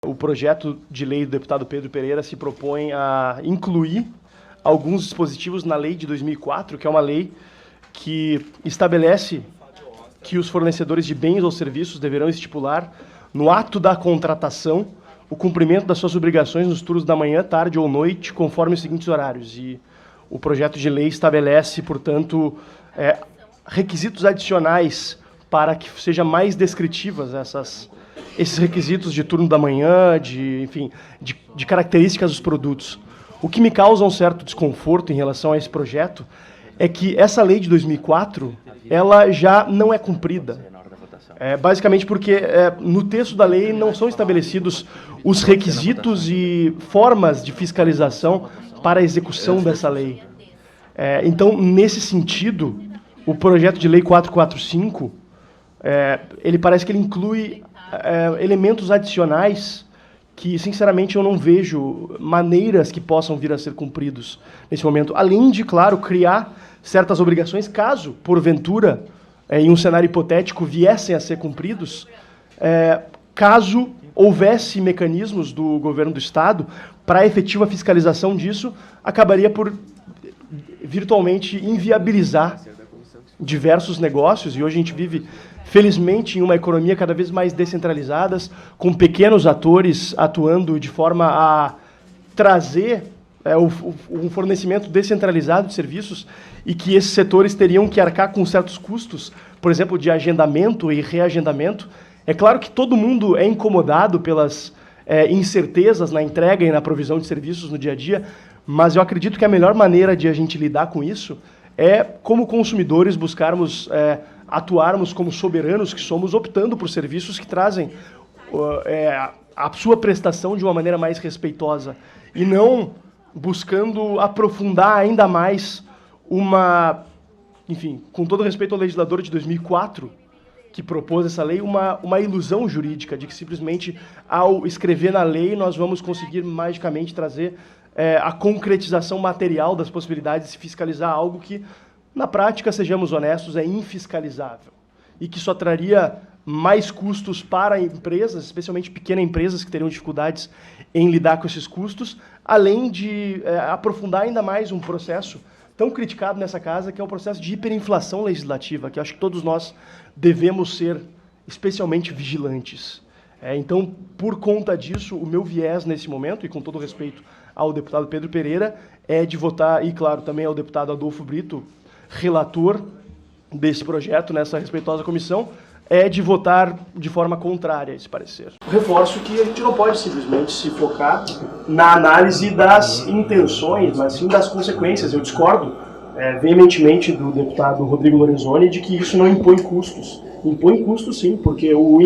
O projeto de lei do deputado Pedro Pereira se propõe a incluir alguns dispositivos na lei de 2004, que é uma lei que estabelece que os fornecedores de bens ou serviços deverão estipular, no ato da contratação, o cumprimento das suas obrigações nos turnos da manhã, tarde ou noite, conforme os seguintes horários. E o projeto de lei estabelece, portanto, requisitos adicionais para que sejam mais descritivas esses requisitos de turno da manhã, de características dos produtos. O que me causa um certo desconforto em relação a esse projeto é que essa lei de 2004, ela já não é cumprida. Basicamente porque no texto da lei não são estabelecidos os requisitos e formas de fiscalização para a execução dessa lei. Então, nesse sentido, o projeto de lei 445, ele parece que ele inclui elementos adicionais que, sinceramente, eu não vejo maneiras que possam vir a ser cumpridos nesse momento. Além de, claro, criar certas obrigações, caso, porventura, em um cenário hipotético, viessem a ser cumpridos, caso houvesse mecanismos do governo do Estado para a efetiva fiscalização disso, acabaria por virtualmente inviabilizar diversos negócios, e hoje a gente vive, felizmente, em uma economia cada vez mais descentralizada, com pequenos atores atuando de forma a trazer um fornecimento descentralizado de serviços, e que esses setores teriam que arcar com certos custos, por exemplo, de agendamento e reagendamento. É claro que todo mundo é incomodado pelas incertezas na entrega e na provisão de serviços no dia a dia, mas eu acredito que a melhor maneira de a gente lidar com isso é, como consumidores, buscarmos atuarmos como soberanos que somos, optando por serviços que trazem a sua prestação de uma maneira mais respeitosa, e não buscando aprofundar ainda mais enfim, com todo respeito ao legislador de 2004, que propôs essa lei, uma ilusão jurídica de que simplesmente, ao escrever na lei, nós vamos conseguir magicamente trazer a concretização material das possibilidades de se fiscalizar algo que, na prática, sejamos honestos, é infiscalizável e que só traria mais custos para empresas, especialmente pequenas empresas que teriam dificuldades em lidar com esses custos, além de aprofundar ainda mais um processo tão criticado nessa casa, que é o processo de hiperinflação legislativa, que acho que todos nós devemos ser especialmente vigilantes. Então, por conta disso, o meu viés nesse momento, e com todo respeito ao deputado Pedro Pereira, é de votar, e claro, também ao deputado Adolfo Brito, relator desse projeto nessa respeitosa comissão, é de votar de forma contrária a esse parecer. Reforço que a gente não pode simplesmente se focar na análise das intenções, mas sim das consequências. Eu discordo veementemente do deputado Rodrigo Lorenzoni de que isso não impõe custos. Impõe custos sim, porque o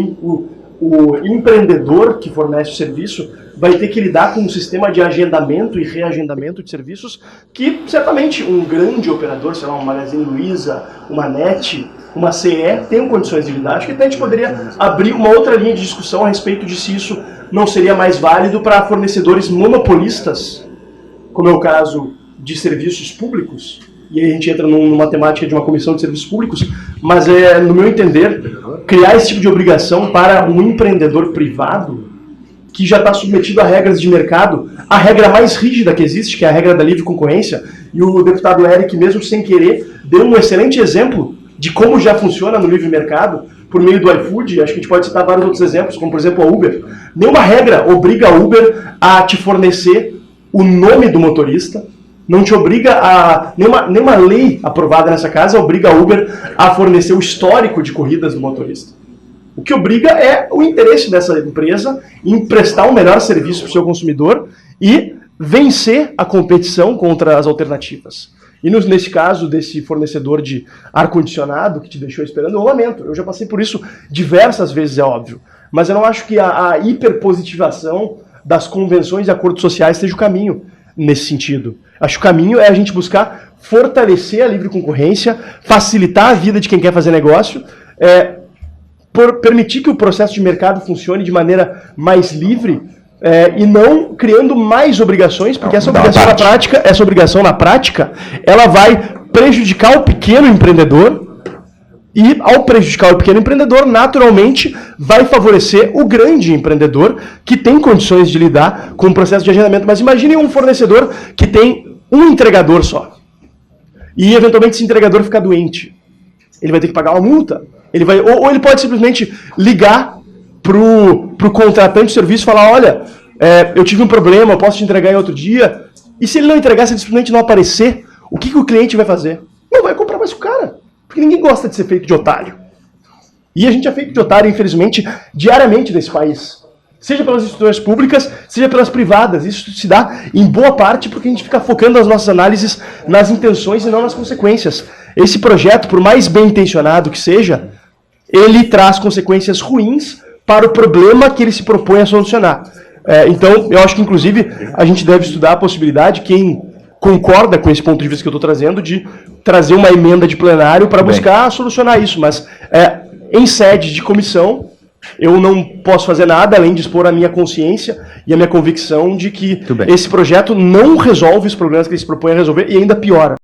empreendedor que fornece o serviço vai ter que lidar com um sistema de agendamento e reagendamento de serviços que, certamente, um grande operador, sei lá, um Magazine Luiza, uma NET, uma CE, tem condições de lidar. Acho que até a gente poderia abrir uma outra linha de discussão a respeito de se isso não seria mais válido para fornecedores monopolistas, como é o caso de serviços públicos, e aí a gente entra numa temática de uma comissão de serviços públicos, mas no meu entender, criar esse tipo de obrigação para um empreendedor privado que já está submetido a regras de mercado, a regra mais rígida que existe, que é a regra da livre concorrência, e o deputado Eric, mesmo sem querer, deu um excelente exemplo de como já funciona no livre mercado, por meio do iFood. Acho que a gente pode citar vários outros exemplos, como por exemplo a Uber. Nenhuma regra obriga a Uber a te fornecer o nome do motorista, não te obriga a... Nenhuma lei aprovada nessa casa obriga a Uber a fornecer o histórico de corridas do motorista. O que obriga é o interesse dessa empresa em prestar um melhor serviço para o seu consumidor e vencer a competição contra as alternativas. E nesse caso desse fornecedor de ar-condicionado que te deixou esperando, eu lamento. Eu já passei por isso diversas vezes, é óbvio. Mas eu não acho que a hiperpositivação das convenções e acordos sociais seja o caminho nesse sentido. Acho que o caminho é a gente buscar fortalecer a livre concorrência, facilitar a vida de quem quer fazer negócio, permitir que o processo de mercado funcione de maneira mais livre, e não criando mais obrigações, porque essa obrigação na prática, ela vai prejudicar o pequeno empreendedor, E, ao prejudicar o pequeno empreendedor, naturalmente vai favorecer o grande empreendedor que tem condições de lidar com o processo de agendamento. Mas imagine um fornecedor que tem um entregador só. E, eventualmente, esse entregador ficar doente. Ele vai ter que pagar uma multa. Ou ele pode simplesmente ligar pro contratante de serviço e falar, olha, eu tive um problema, eu posso te entregar em outro dia. E se ele não entregar, se ele simplesmente não aparecer, o que o cliente vai fazer? Não vai comprar mais com o cara. Porque ninguém gosta de ser feito de otário. E a gente é feito de otário, infelizmente, diariamente nesse país. Seja pelas instituições públicas, seja pelas privadas. Isso se dá em boa parte porque a gente fica focando as nossas análises nas intenções e não nas consequências. Esse projeto, por mais bem intencionado que seja, ele traz consequências ruins para o problema que ele se propõe a solucionar. Então, eu acho que, inclusive, a gente deve estudar a possibilidade, quem concorda com esse ponto de vista que eu estou trazendo, de trazer uma emenda de plenário para buscar solucionar isso. Mas, em sede de comissão, eu não posso fazer nada além de expor a minha consciência e a minha convicção de que esse projeto não resolve os problemas que ele se propõe a resolver e ainda piora.